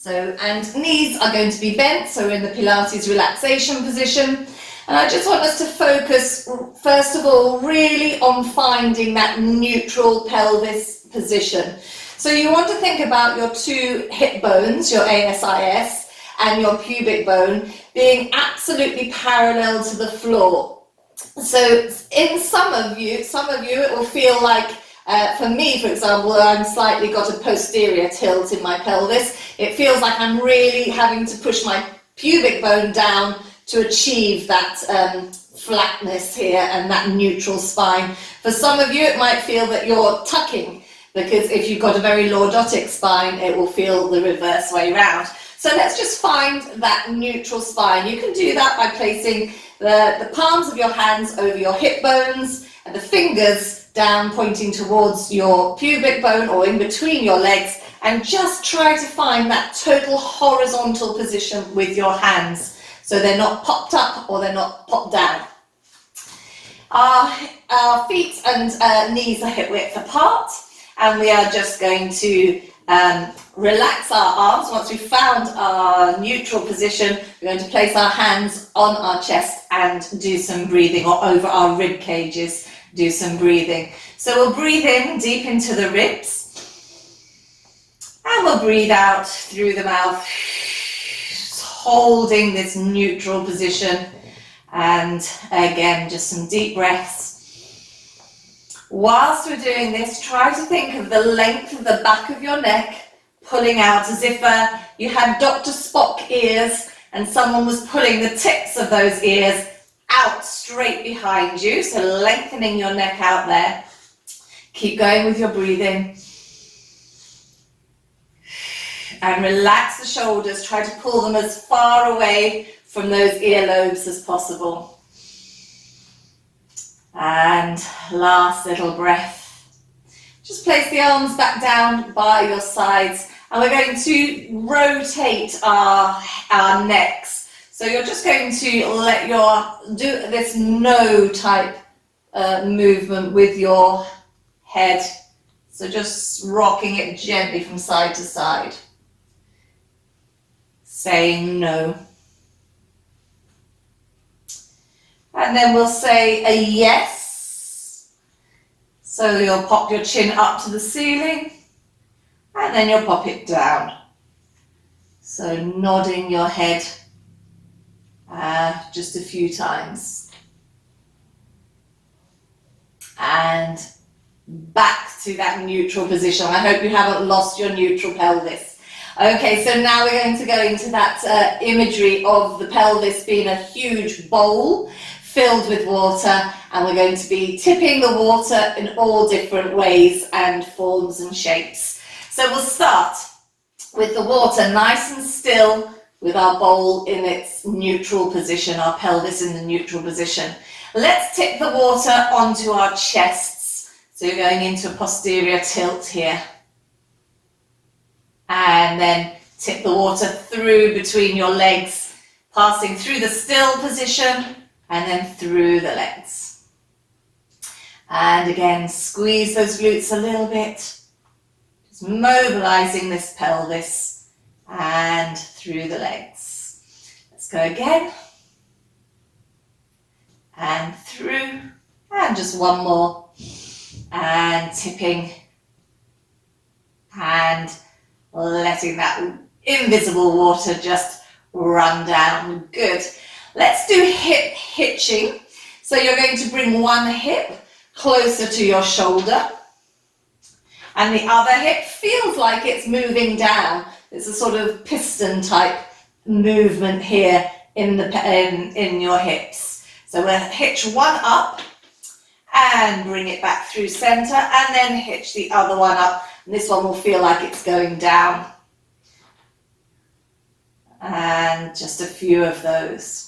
And knees are going to be bent, so we're in the Pilates relaxation position. And I just want us to focus, first of all, really on finding that neutral pelvis position. So you want to think about your two hip bones, your ASIS, and your pubic bone being absolutely parallel to the floor. So in some of you, it will feel like, for me, for example, I'm slightly got a posterior tilt in my pelvis. It feels like I'm really having to push my pubic bone down to achieve that flatness here and that neutral spine. For some of you, it might feel that you're tucking, because if you've got a very lordotic spine, it will feel the reverse way round. So let's just find that neutral spine. You can do that by placing the palms of your hands over your hip bones and the fingers down pointing towards your pubic bone or in between your legs, and just try to find that total horizontal position with your hands, so they're not popped up or they're not popped down. Our feet and knees are hip width apart, and we are just going to relax our arms. Once we've found our neutral position, we're going to place our hands on our chest and do some breathing, or over our rib cages, do some breathing. So we'll breathe in deep into the ribs, and we'll breathe out through the mouth, holding this neutral position. And again, just some deep breaths. Whilst we're doing this, try to think of the length of the back of your neck, pulling out as if you had Dr. Spock ears and someone was pulling the tips of those ears out straight behind you, so lengthening your neck out there. Keep going with your breathing. And relax the shoulders, try to pull them as far away from those earlobes as possible. And last little breath. Just place the arms back down by your sides, and we're going to rotate our necks. So you're just going to do this no type movement with your head. So just rocking it gently from side to side. Saying no. And then we'll say a yes. So you'll pop your chin up to the ceiling, and then you'll pop it down. So nodding your head just a few times. And back to that neutral position. I hope you haven't lost your neutral pelvis. Okay, so now we're going to go into that imagery of the pelvis being a huge bowl filled with water, and we're going to be tipping the water in all different ways and forms and shapes. So we'll start with the water nice and still, with our bowl in its neutral position, our pelvis in the neutral position. Let's tip the water onto our chests. So you're going into a posterior tilt here. And then tip the water through between your legs, passing through the still position and then through the legs. And again, squeeze those glutes a little bit, just mobilizing this pelvis and through the legs. Let's go again. And through, and just one more. And tipping and letting that invisible water just run down. Good. Let's do hip hitching. So you're going to bring one hip closer to your shoulder, and the other hip feels like it's moving down. It's a sort of piston type movement here in your hips. So we'll hitch one up and bring it back through center, and then hitch the other one up. And this one will feel like it's going down. And just a few of those.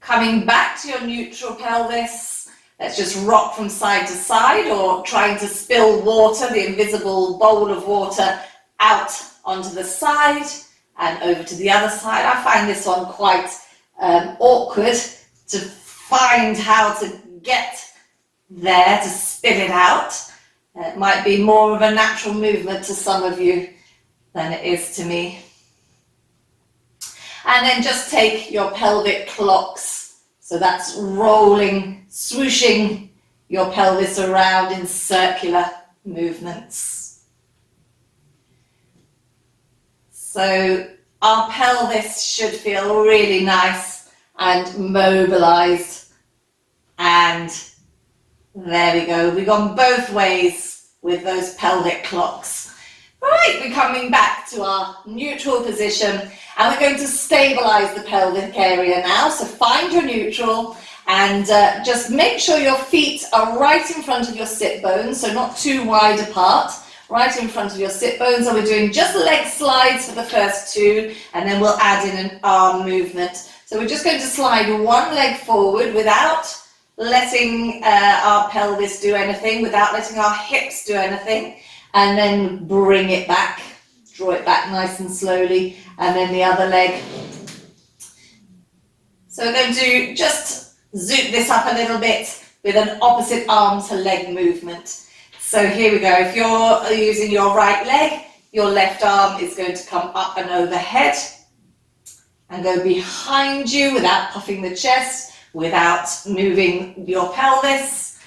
Coming back to your neutral pelvis, let's just rock from side to side, or trying to spill water, the invisible bowl of water, out onto the side and over to the other side. I find this one quite awkward to find how to get there to spit it out. It might be more of a natural movement to some of you than it is to me. And then just take your pelvic clocks. So that's rolling, swooshing your pelvis around in circular movements. So our pelvis should feel really nice and mobilized. And there we go. We've gone both ways with those pelvic clocks. Right, we're coming back to our neutral position and we're going to stabilize the pelvic area now. So find your neutral and just make sure your feet are right in front of your sit bones, so not too wide apart, right in front of your sit bones. And we're doing just leg slides for the first two, and then we'll add in an arm movement. So we're just going to slide one leg forward without letting our pelvis do anything, without letting our hips do anything, and then bring it back, draw it back nice and slowly, and then the other leg. So we're going to just zoom this up a little bit with an opposite arm to leg movement. So here we go. If you're using your right leg, your left arm is going to come up and overhead and go behind you without puffing the chest, without moving your pelvis,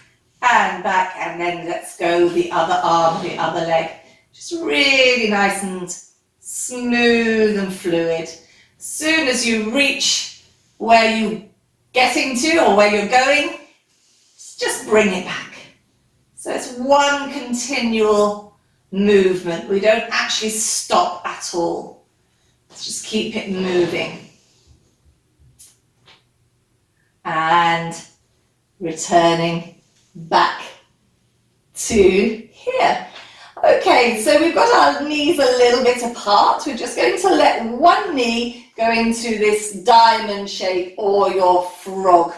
and back, and then let's go the other arm, the other leg. Just really nice and smooth and fluid. As soon as you reach where you're getting to or where you're going, just bring it back. So it's one continual movement. We don't actually stop at all. Let's just keep it moving. And returning back to here. Okay, so we've got our knees a little bit apart. We're just going to let one knee go into this diamond shape or your frog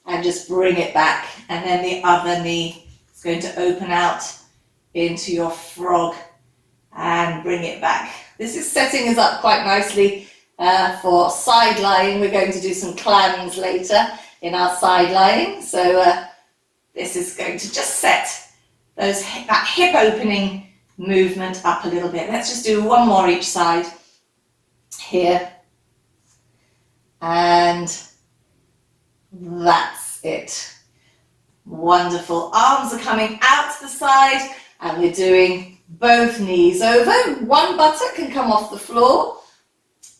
and just bring it back. And then the other knee is going to open out into your frog and bring it back. This is setting us up quite nicely for side lying. We're going to do some clams later in our side lying. So this is going to just set that hip opening movement up a little bit. Let's just do one more each side here. And that's it. Wonderful. Arms are coming out to the side and we're doing both knees over. One buttock can come off the floor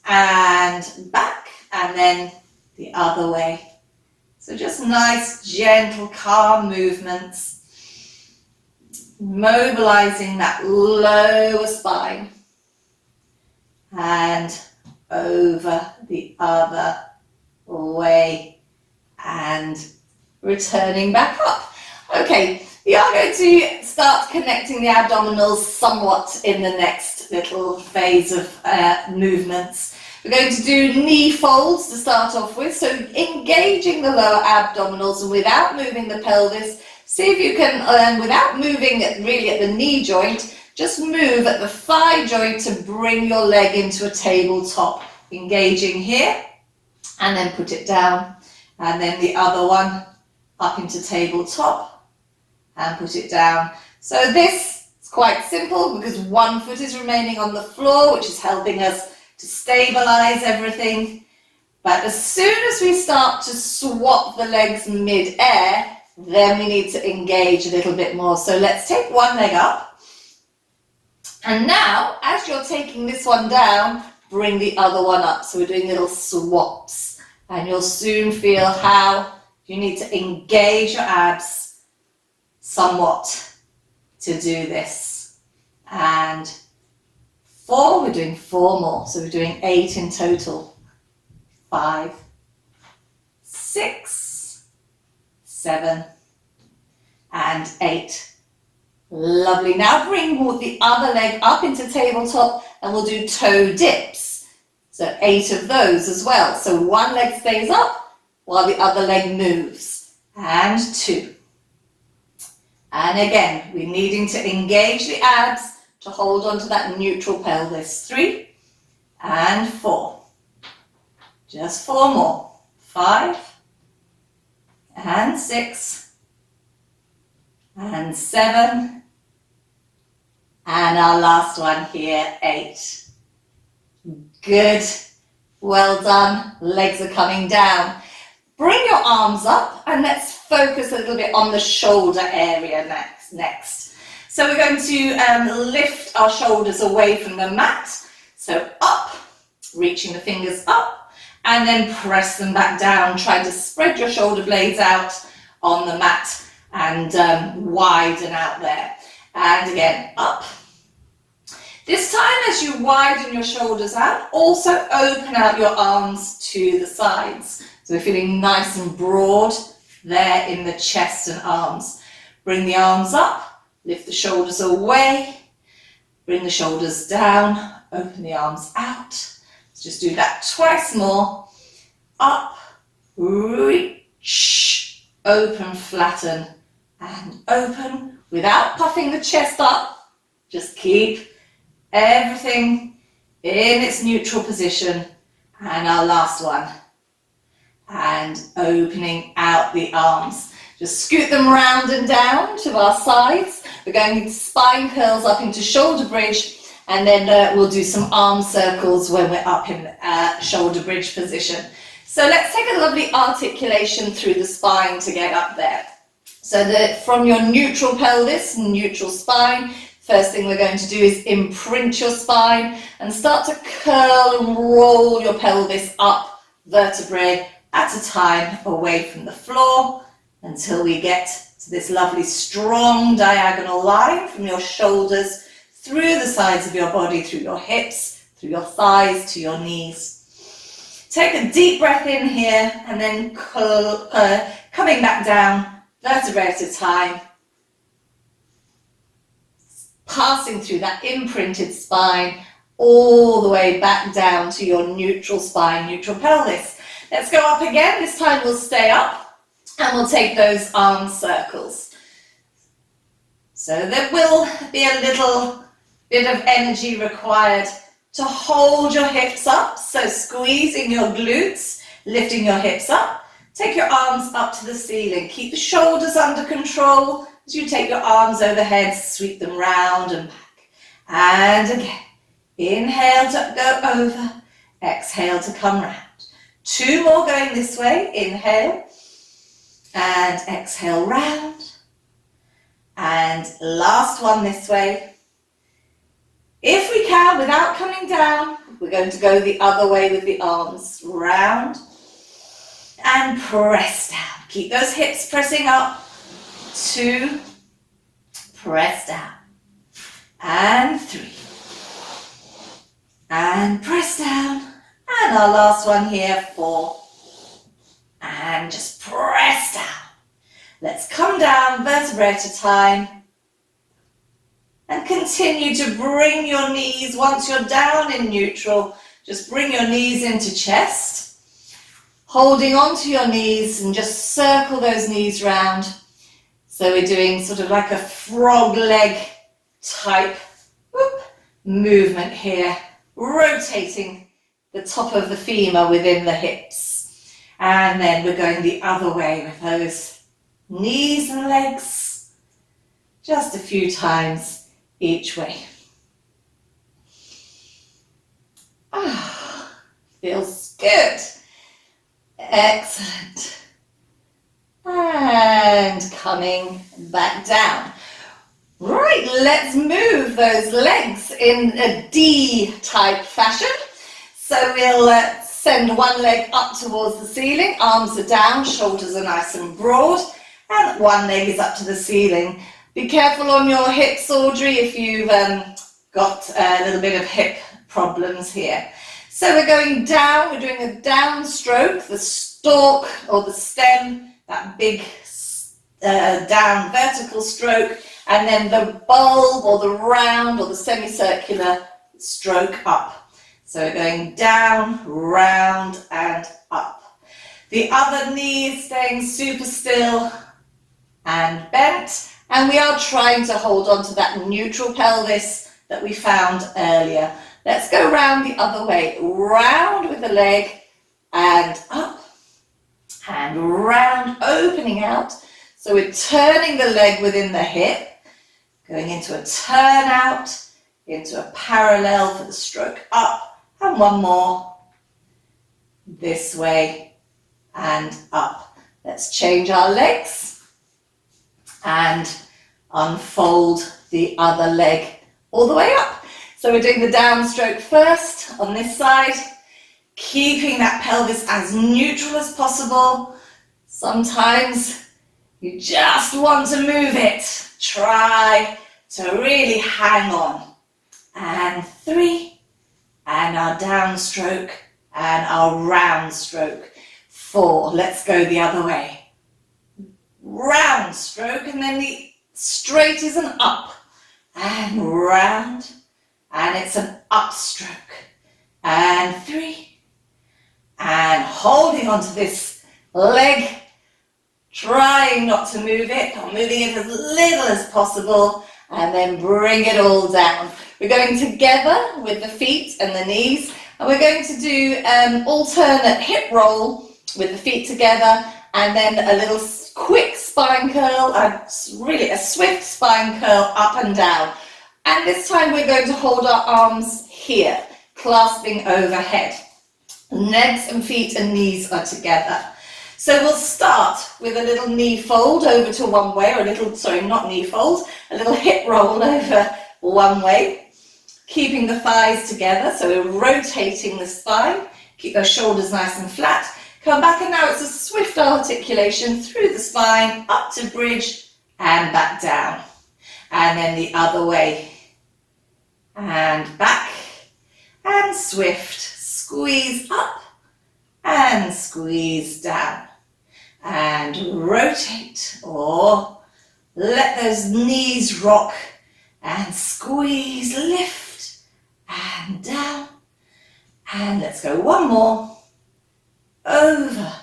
and back, and then the other way. So just nice, gentle, calm movements. Mobilizing that lower spine and over the other way and returning back up. Okay, we are going to start connecting the abdominals somewhat in the next little phase of movements. We're going to do knee folds to start off with, so engaging the lower abdominals and without moving the pelvis. See if you can, without moving really at the knee joint, just move at the thigh joint to bring your leg into a tabletop. Engaging here, and then put it down. And then the other one up into tabletop, and put it down. So this is quite simple because one foot is remaining on the floor, which is helping us to stabilize everything. But as soon as we start to swap the legs mid-air, then we need to engage a little bit more. So let's take one leg up. And now, as you're taking this one down, bring the other one up. So we're doing little swaps. And you'll soon feel how you need to engage your abs somewhat to do this. And 4, we're doing 4 more. So we're doing 8 in total. 5, 6, 7 and 8. Lovely. Now bring the other leg up into tabletop and we'll do toe dips. So 8 of those as well. So one leg stays up while the other leg moves. And 2. And again, we're needing to engage the abs to hold on to that neutral pelvis. 3 and 4. Just 4 more. 5 and 6 and 7 And our last one here, 8. Good. Well done. Legs are coming down. Bring your arms up and let's focus a little bit on the shoulder area next. So we're going to lift our shoulders away from the mat. So up, reaching the fingers up, and then press them back down. Try to spread your shoulder blades out on the mat and widen out there. And again, up. This time, as you widen your shoulders out, also open out your arms to the sides. So we're feeling nice and broad there in the chest and arms. Bring the arms up, lift the shoulders away, bring the shoulders down, open the arms out. Let's just do that twice more. Up, reach, open, flatten, and open without puffing the chest up. Just keep everything in its neutral position. And our last one. And opening out the arms. Just scoot them round and down to our sides. We're going into spine curls up into shoulder bridge, and then we'll do some arm circles when we're up in shoulder bridge position. So let's take a lovely articulation through the spine to get up there. So that from your neutral pelvis, neutral spine, first thing we're going to do is imprint your spine and start to curl and roll your pelvis up, vertebrae at a time, away from the floor, until we get to this lovely strong diagonal line from your shoulders through the sides of your body, through your hips, through your thighs, to your knees. Take a deep breath in here and then coming back down, vertebrae at a time, passing through that imprinted spine all the way back down to your neutral spine, neutral pelvis. Let's go up again. This time we'll stay up and we'll take those arm circles. So there will be a little bit of energy required to hold your hips up. So squeezing your glutes, lifting your hips up. Take your arms up to the ceiling. Keep the shoulders under control as you take your arms overhead, sweep them round and back. And again, inhale to go over, exhale to come round. 2 more going this way. Inhale and exhale round. And last one this way. If we can, without coming down, we're going to go the other way with the arms. Round and press down. Keep those hips pressing up. 2, press down. And 3. And press down. And our last one here, 4. And just press down. Let's come down, vertebrae at a time. And continue to bring your knees, once you're down in neutral, just bring your knees into chest. Holding onto your knees and just circle those knees round. So we're doing sort of like a frog leg type movement here, rotating the top of the femur within the hips. And then we're going the other way with those knees and legs, just a few times each way. Feels good. Excellent. And coming back down. Right, let's move those legs in a D-type fashion. So we'll send one leg up towards the ceiling, arms are down, shoulders are nice and broad, and one leg is up to the ceiling. Be careful on your hips, Audrey, if you've got a little bit of hip problems here. So we're going down, we're doing a down stroke, the stalk or the stem, that big down vertical stroke, and then the bulb or the round or the semicircular stroke up. So we're going down, round, and up. The other knee is staying super still and bent, and we are trying to hold on to that neutral pelvis that we found earlier. Let's go round the other way. Round with the leg, and up, and round, opening out. So we're turning the leg within the hip, going into a turn out, into a parallel for the stroke up, and one more, this way and up. Let's change our legs and unfold the other leg all the way up. So we're doing the downstroke first on this side, keeping that pelvis as neutral as possible. Sometimes you just want to move it. Try to really hang on. And 3, and our downstroke, and our round stroke. 4, let's go the other way. Round stroke, and then the straight is an up, and round, and it's an up stroke. And 3, and holding onto this leg, trying not to move it, or moving it as little as possible, and then bring it all down. We're going together with the feet and the knees, and we're going to do alternate hip roll with the feet together, and then a little quick spine curl, really a swift spine curl up and down. And this time we're going to hold our arms here, clasping overhead. Legs and feet and knees are together. So we'll start with a little knee fold over to one way, or a little, sorry, not knee fold, a little hip roll over one way, keeping the thighs together. So we're rotating the spine, keep those shoulders nice and flat. Come back, and now it's a swift articulation through the spine, up to bridge and back down. And then the other way. And back, and swift, squeeze up and squeeze down. And rotate, or let those knees rock and squeeze, lift and down. And let's go one more. Over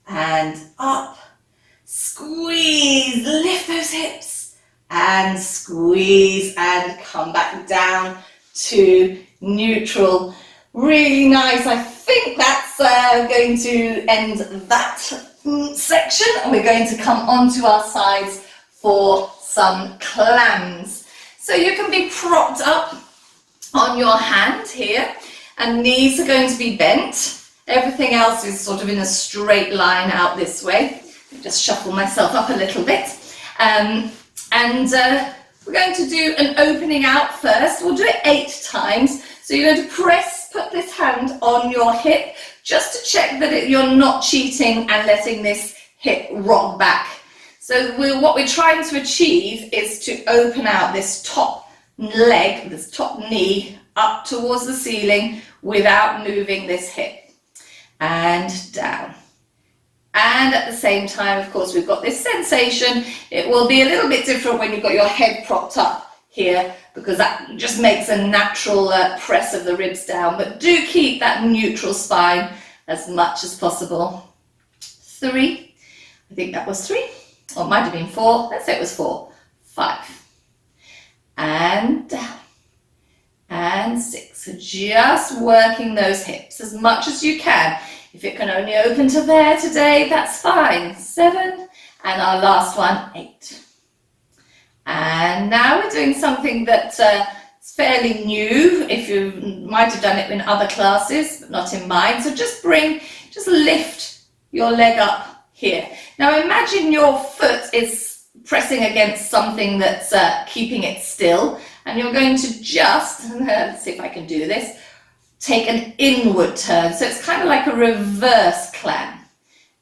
and up, squeeze, lift those hips and squeeze and come back down to neutral. Really nice. I think that's going to end that section, and we're going to come onto our sides for some clams. So you can be propped up on your hand here, and knees are going to be bent. Everything else is sort of in a straight line out this way. Just shuffle myself up a little bit. We're going to do an opening out first. We'll do it 8 times. So you're going to put this hand on your hip, just to check that you're not cheating and letting this hip rock back. So what we're trying to achieve is to open out this top leg, this top knee, up towards the ceiling without moving this hip. And down. And at the same time, of course, we've got this sensation. It will be a little bit different when you've got your head propped up here, because that just makes a natural press of the ribs down. But do keep that neutral spine as much as possible. 3. I think that was 3. Or it might have been 4. Let's say it was 4. 5. And down. And 6. So just working those hips as much as you can. If it can only open to there today, that's fine. 7. And our last one, 8. And now we're doing something that's fairly new. If you might have done it in other classes, but not in mine. So just lift your leg up here. Now imagine your foot is pressing against something that's keeping it still. And you're going to just, let's see if I can do this, take an inward turn. So it's kind of like a reverse clam.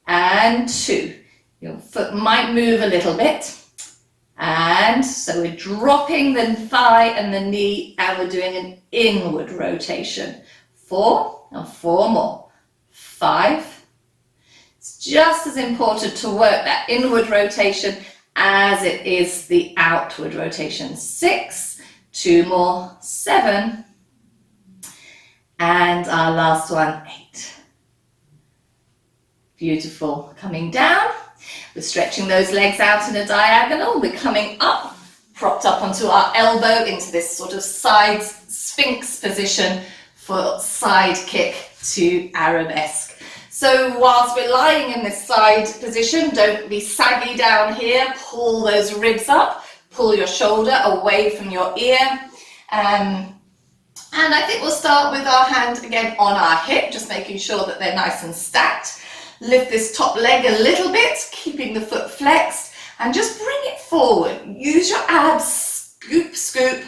And 2. Your foot might move a little bit. And so we're dropping the thigh and the knee, and we're doing an inward rotation. 4, and 4 more. 5. It's just as important to work that inward rotation as it is the outward rotation. 6. 2 more. 7. And our last one, 8. Beautiful. Coming down. We're stretching those legs out in a diagonal. We're coming up, propped up onto our elbow into this sort of side sphinx position for side kick to arabesque. So whilst we're lying in this side position, don't be saggy down here. Pull those ribs up. pull your shoulder away from your ear. And I think we'll start with our hand again on our hip, just making sure that they're nice and stacked. Lift this top leg a little bit, keeping the foot flexed, and just bring it forward. Use your abs, scoop, scoop,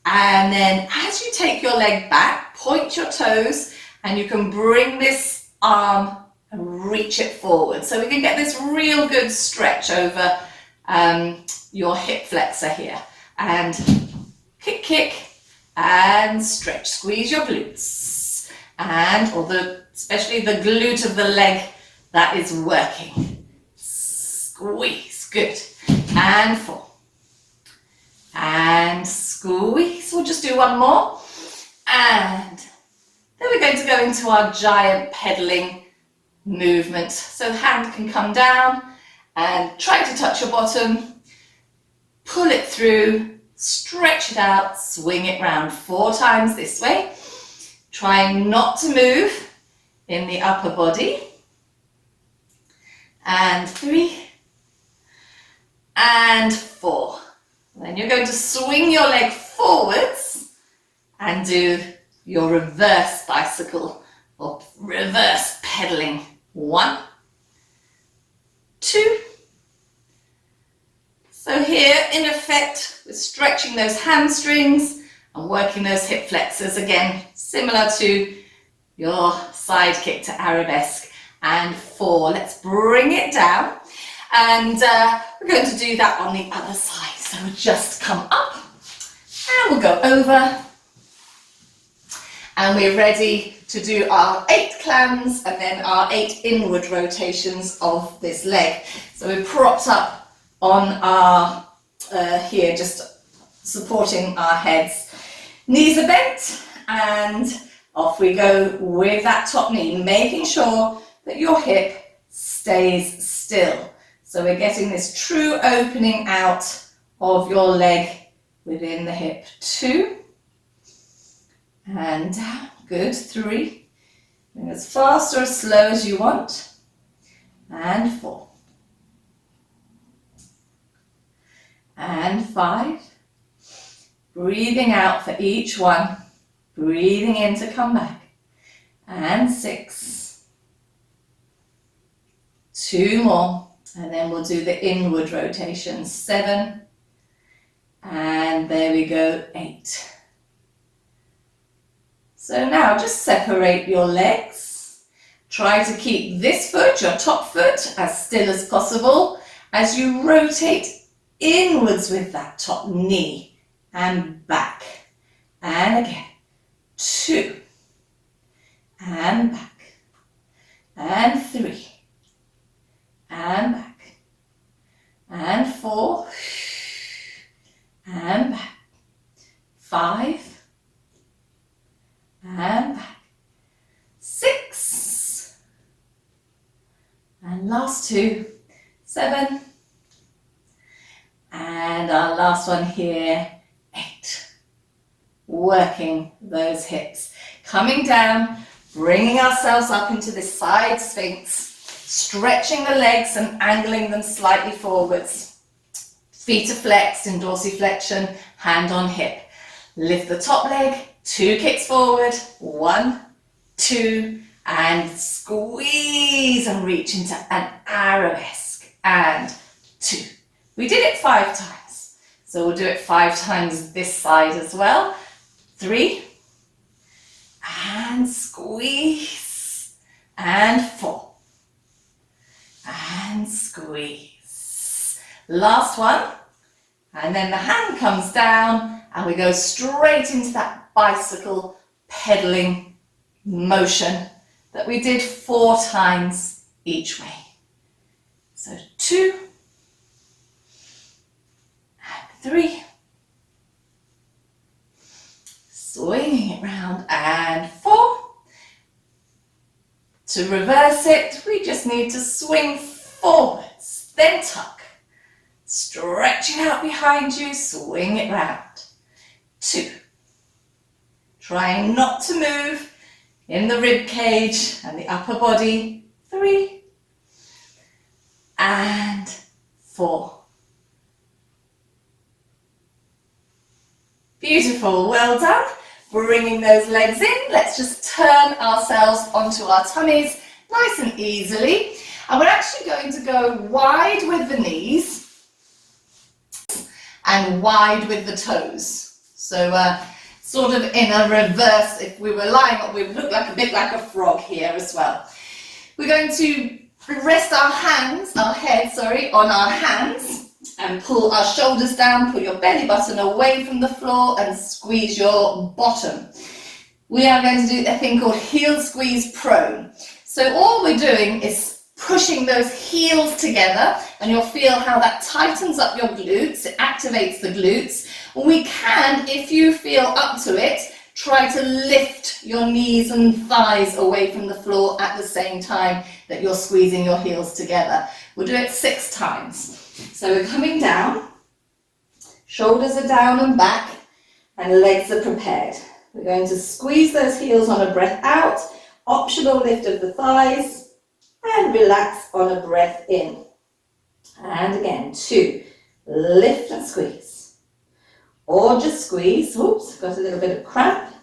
and then as you take your leg back, point your toes, and you can bring this arm and reach it forward. So we can get this real good stretch over your hip flexor here. And kick, kick, and stretch. Squeeze your glutes. And, especially the glute of the leg that is working. Squeeze, good. And 4. And squeeze. We'll just do one more. And then we're going to go into our giant pedaling movement. So the hand can come down and try to touch your bottom. Pull it through, stretch it out, swing it round 4 times this way. Trying not to move in the upper body. And 3. And 4. Then you're going to swing your leg forwards and do your reverse bicycle or reverse pedaling. 1, 2. So here, in effect, we're stretching those hamstrings and working those hip flexors. Again, similar to your side kick to arabesque. And 4. Let's bring it down. And we're going to do that on the other side. So we'll just come up and we'll go over. And we're ready to do our 8 clams and then our 8 inward rotations of this leg. So we're propped up on our, here, just supporting our heads. Knees are bent and off we go with that top knee, making sure that your hip stays still. So we're getting this true opening out of your leg within the hip. 2. And down. Good. 3. And as fast or as slow as you want. And 4. And 5. Breathing out for each one. Breathing in to come back. And 6. 2 more. And then we'll do the inward rotation. 7. And there we go. 8. So now just separate your legs. Try to keep this foot, your top foot, as still as possible as you rotate inwards with that top knee and back. And again. 2. And back. And 3. And back. And 4. And back. 5. And back. 6. And last 2. 7. And our last one here. 8. Working those hips. Coming down, bringing ourselves up into this side sphinx, stretching the legs and angling them slightly forwards. Feet are flexed in dorsiflexion, hand on hip. Lift the top leg, 2 kicks forward, 1, 2, and squeeze and reach into an arabesque, and 2. We did it 5 times, so we'll do it 5 times this side as well. 3, and squeeze, and 4, and squeeze. Last one, and then the hand comes down and we go straight into that bicycle pedaling motion that we did 4 times each way. So 2, and 3, swinging it round, and 4. To reverse it, we just need to swing forwards, then tuck. Stretch it out behind you, swing it round. 2. Trying not to move in the rib cage and the upper body. 3. And 4. Beautiful, well done. Bringing those legs in, let's just turn ourselves onto our tummies nice and easily. And we're actually going to go wide with the knees and wide with the toes. So sort of in a reverse, if we were lying up, we would look like a bit like a frog here as well. We're going to rest our head, on our hands and pull our shoulders down, pull your belly button away from the floor and squeeze your bottom. We are going to do a thing called heel squeeze prone. So all we're doing is pushing those heels together, and you'll feel how that tightens up your glutes, it activates the glutes. We can, if you feel up to it, try to lift your knees and thighs away from the floor at the same time that you're squeezing your heels together. We'll do it 6 times. So we're coming down, shoulders are down and back, and legs are prepared. We're going to squeeze those heels on a breath out, optional lift of the thighs, and relax on a breath in. And again, 2, lift and squeeze. Or just squeeze, oops, got a little bit of cramp.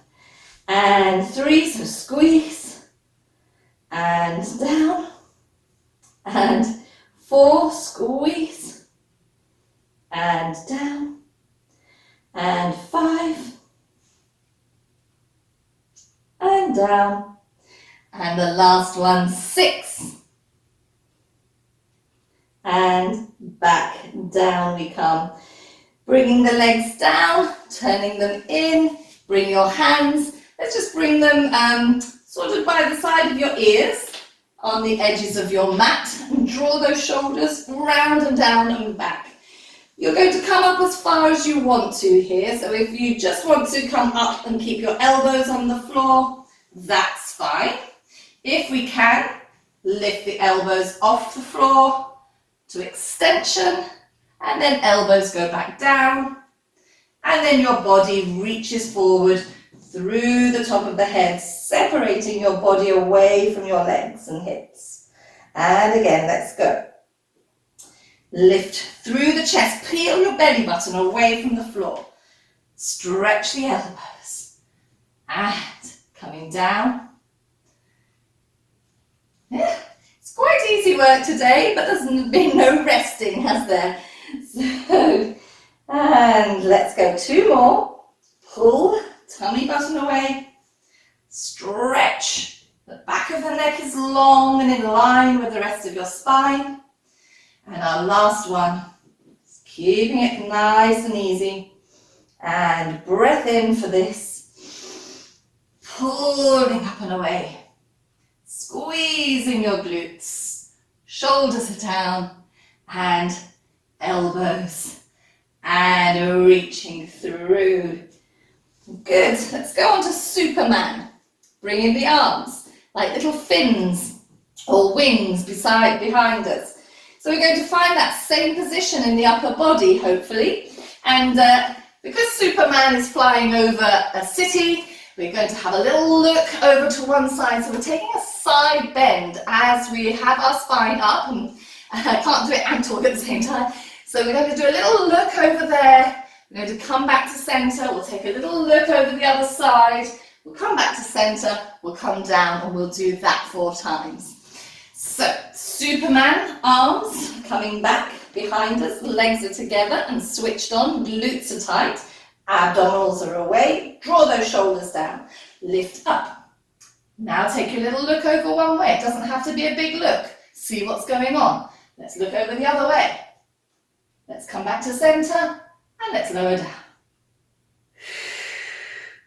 And 3, so squeeze, and down, and 4, squeeze, and down, and 5, and down, and the last one, 6, and back down we come. Bringing the legs down, turning them in, bring your hands, let's just bring them sort of by the side of your ears, on the edges of your mat, and draw those shoulders round and down and back. You're going to come up as far as you want to here, so if you just want to come up and keep your elbows on the floor, that's fine. If we can, lift the elbows off the floor to extension, and then elbows go back down, and then your body reaches forward through the top of the head, separating your body away from your legs and hips. And again, let's go. Lift through the chest, peel your belly button away from the floor. Stretch the elbows. And coming down. Yeah, it's quite easy work today, but there's been no resting, has there? So, and let's go 2 more. Pull tummy button away, stretch, the back of the neck is long and in line with the rest of your spine. And our last one, keeping it nice and easy, and breath in for this, pulling up and away, squeezing your glutes, shoulders are down, and elbows, and reaching through. Good, let's go on to Superman. Bring in the arms, like little fins or wings behind us. So we're going to find that same position in the upper body, hopefully. And because Superman is flying over a city, we're going to have a little look over to one side. So we're taking a side bend as we have our spine up, and I can't do it and talk at the same time. So we're going to do a little look over there. We're going to come back to center, we'll take a little look over the other side, we'll come back to center, we'll come down, and we'll do that 4 times. So, Superman, arms coming back behind us, legs are together and switched on, glutes are tight, abdominals are away, draw those shoulders down, lift up. Now take your little look over one way, it doesn't have to be a big look, see what's going on. Let's look over the other way. Let's come back to center. And let's lower down.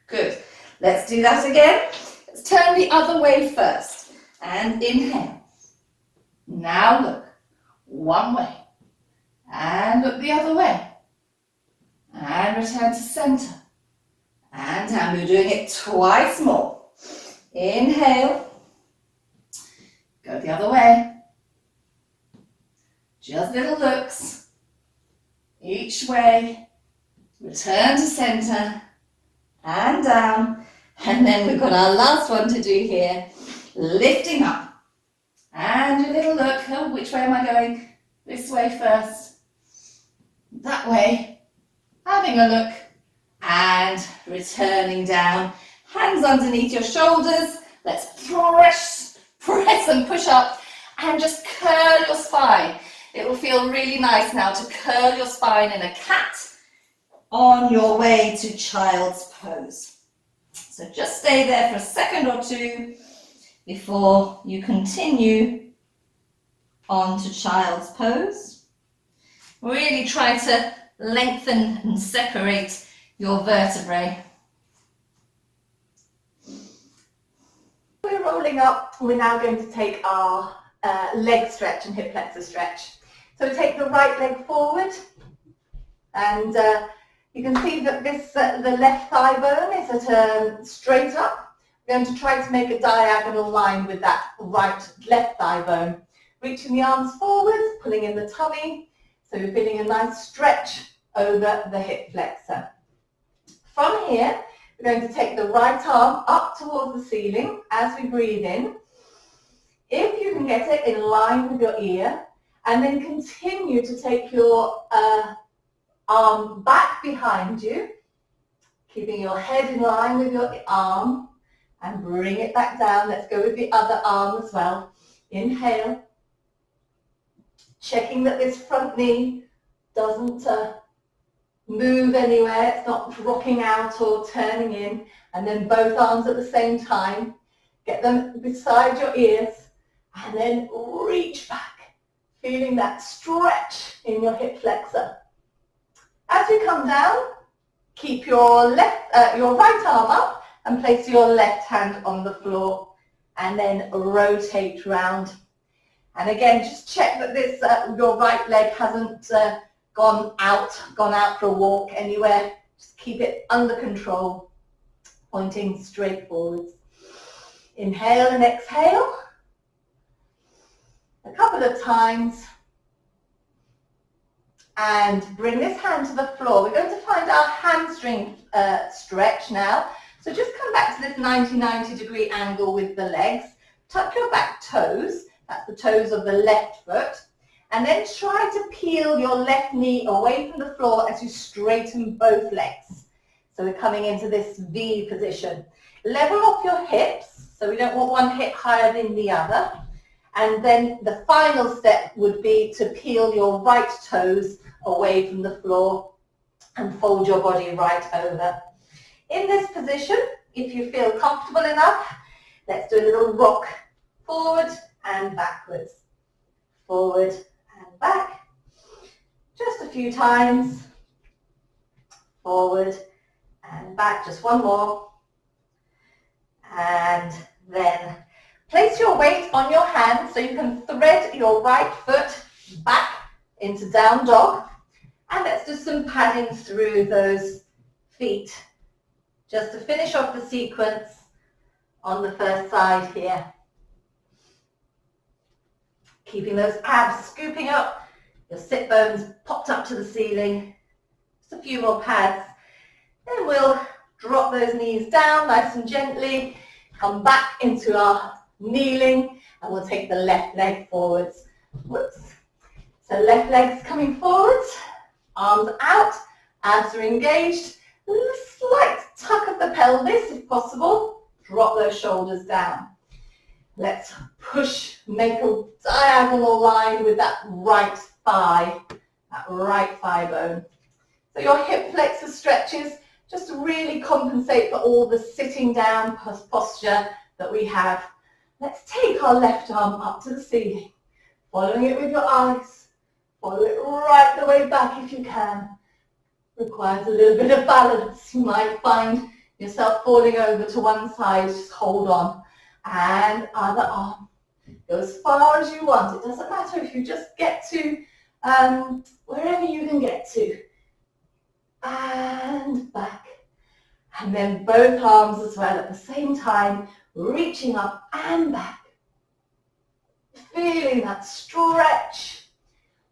Good. Let's do that again. Let's turn the other way first. And inhale. Now look. One way. And look the other way. And return to center. And down. We're doing it twice more. Inhale. Go the other way. Just little looks. Each way, return to center, and down, and then we've got our last one to do here, lifting up, and a little look. Oh, which way am I going? This way first, that way, having a look, and returning down. Hands underneath your shoulders. Let's press and push up and just curl your spine. It will feel really nice now to curl your spine in a cat on your way to child's pose. So just stay there for a second or two before you continue on to child's pose. Really try to lengthen and separate your vertebrae. We're rolling up. We're now going to take our leg stretch and hip flexor stretch. So we take the right leg forward, and you can see that this the left thigh bone is at straight up. We're going to try to make a diagonal line with that left thigh bone. Reaching the arms forward, pulling in the tummy, so you're feeling a nice stretch over the hip flexor. From here, we're going to take the right arm up towards the ceiling as we breathe in. If you can get it in line with your ear, and then continue to take your arm back behind you, keeping your head in line with your arm, and bring it back down. Let's go with the other arm as well. Inhale, checking that this front knee doesn't move anywhere, it's not rocking out or turning in, and then both arms at the same time. Get them beside your ears, and then reach back, feeling that stretch in your hip flexor. As you come down, keep your right arm up and place your left hand on the floor, and then rotate round. And again, just check that this your right leg hasn't gone out for a walk anywhere. Just keep it under control, pointing straight forwards. Inhale and exhale. A couple of times, and bring this hand to the floor. We're going to find our hamstring stretch now. So just come back to this 90 degree angle with the legs. Tuck your back toes, that's the toes of the left foot, and then try to peel your left knee away from the floor as you straighten both legs. So we're coming into this V position. Level off your hips, so we don't want one hip higher than the other. And then the final step would be to peel your right toes away from the floor and fold your body right over. In this position, if you feel comfortable enough, let's do a little rock forward and backwards. Forward and back. Just a few times. Forward and back. Just one more. And then place your weight on your hand so you can thread your right foot back into down dog. And let's do some padding through those feet just to finish off the sequence on the first side here. Keeping those abs scooping up, your sit bones popped up to the ceiling. Just a few more pads. Then we'll drop those knees down nice and gently. Come back into our kneeling, and we'll take the left leg forwards. Whoops. So left leg's coming forwards, arms out, abs are engaged. A slight tuck of the pelvis if possible. Drop those shoulders down. Let's push, make a diagonal line with that right thigh bone. So your hip flexor stretches just to really compensate for all the sitting down posture that we have. Let's take our left arm up to the ceiling, following it with your eyes. Follow it right the way back if you can. Requires a little bit of balance. You might find yourself falling over to one side. Just hold on. And other arm. Go as far as you want. It doesn't matter if you just get to wherever you can get to. And back. And then both arms as well at the same time, reaching up and back. Feeling that stretch.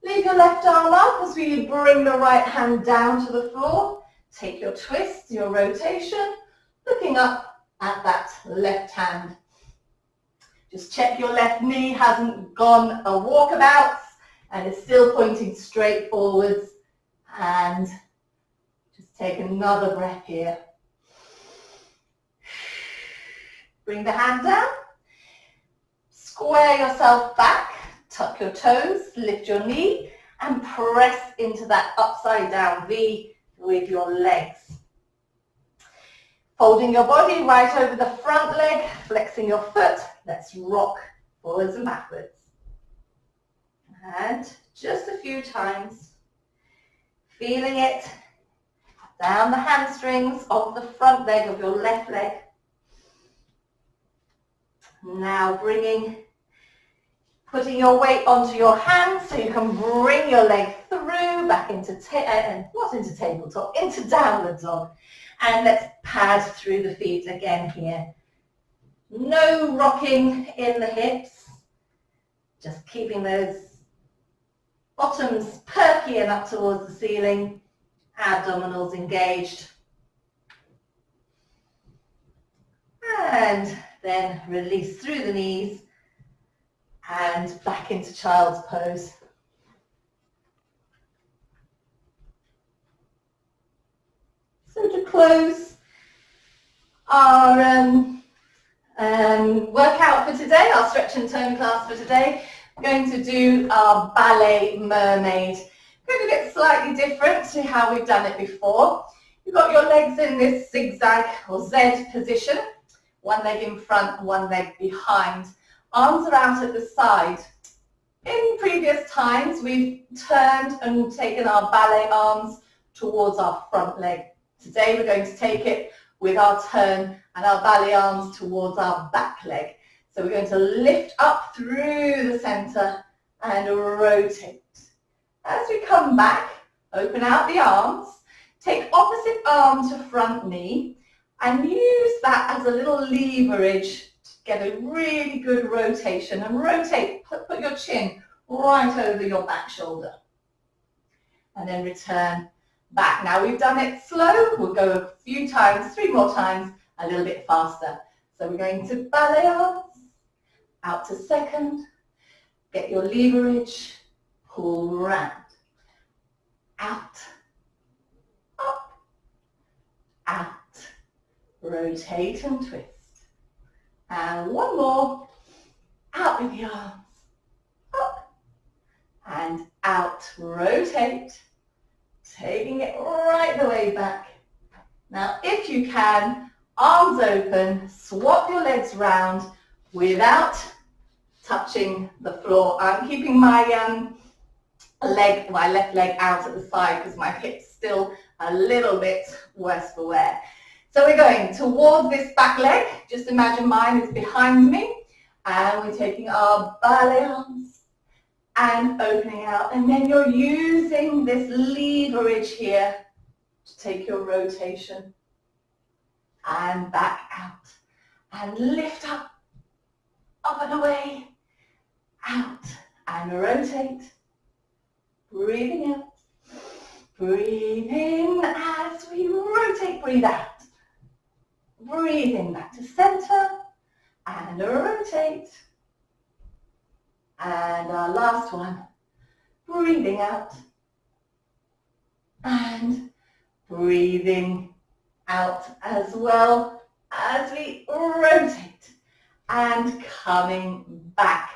Leave your left arm up as we bring the right hand down to the floor. Take your twist, your rotation, looking up at that left hand. Just check your left knee hasn't gone a walkabout and is still pointing straight forwards. And just Take another breath here. Bring the hand down. Square yourself back. Tuck your toes. Lift your knee. And press into that upside down V with your legs. Folding your body right over the front leg. Flexing your foot. Let's rock forwards and backwards. And just a few times. Feeling it down the hamstrings of the front leg of your left leg. Now putting your weight onto your hands so you can bring your leg through, back into, not into tabletop, into downward dog. And let's pad through the feet again here. No rocking in the hips, just keeping those bottoms perky and up towards the ceiling, abdominals engaged. And then release through the knees and back into child's pose. So to close our workout for today, our stretch and tone class for today, we're going to do our ballet mermaid. We're going to do it slightly different to how we've done it before. You've got your legs in this zigzag or Z position. One leg in front, one leg behind. Arms are out at the side. In previous times, we've turned and taken our ballet arms towards our front leg. Today, we're going to take it with our turn and our ballet arms towards our back leg. So we're going to lift up through the center and rotate. As we come back, open out the arms, take opposite arm to front knee, and use that as a little leverage to get a really good rotation. And rotate, put your chin right over your back shoulder. And then return back. Now we've done it slow. We'll go a few times, 3 more times, a little bit faster. So we're going to ballet arms, out to second, get your leverage, pull round, out, up, out. Rotate and twist. And one more. Out with the arms. Up and out. Rotate. Taking it right the way back. Now, if you can, arms open, swap your legs round without touching the floor. I'm keeping my left leg out at the side because my hip's still a little bit worse for wear. So we're going towards this back leg. Just imagine mine is behind me. And we're taking our ballet arms and opening out. And then you're using this leverage here to take your rotation. And back out. And lift up. Up and away. Out. And rotate. Breathing out. Breathe in as we rotate. Breathe out. Breathe in back to center and rotate. And our last one, breathing out and breathing out as well as we rotate and coming back.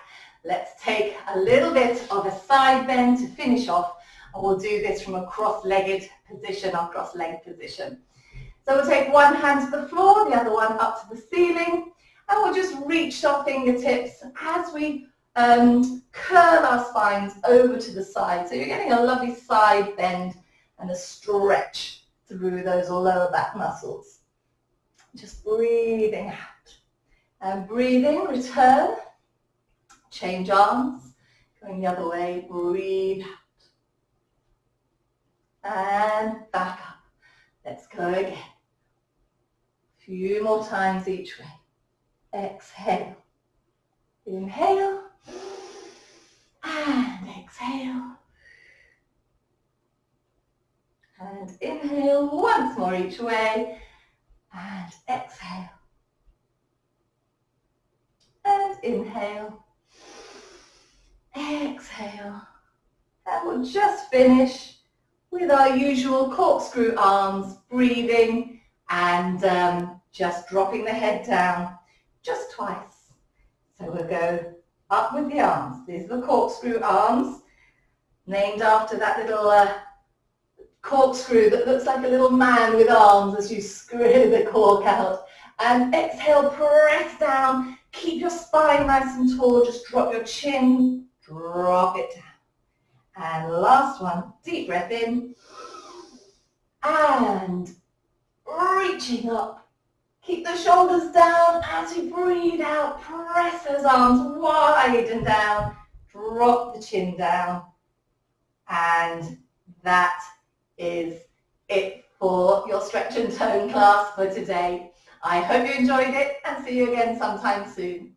Let's take a little bit of a side bend to finish off, and we'll do this from a cross-legged position or cross-legged position. So we'll take one hand to the floor, the other one up to the ceiling, and we'll just reach our fingertips as we curl our spines over to the side. So you're getting a lovely side bend and a stretch through those lower back muscles. Just breathing out. And breathing, return. Change arms. Going the other way, breathe out. And back up. Let's go again. Few more times each way. Exhale. Inhale. And exhale. And inhale once more each way. And exhale. And inhale. Exhale. And we'll just finish with our usual corkscrew arms, breathing and just dropping the head down just twice. So we'll go up with the arms. These are the corkscrew arms, named after that little corkscrew that looks like a little man with arms as you screw the cork out. And exhale, press down, keep your spine nice and tall, just drop your chin, drop it down. And last one, deep breath in, and reaching up. Keep the shoulders down as you breathe out, press those arms wide and down, drop the chin down, and that is it for your stretch and tone class for today. I hope you enjoyed it and see you again sometime soon.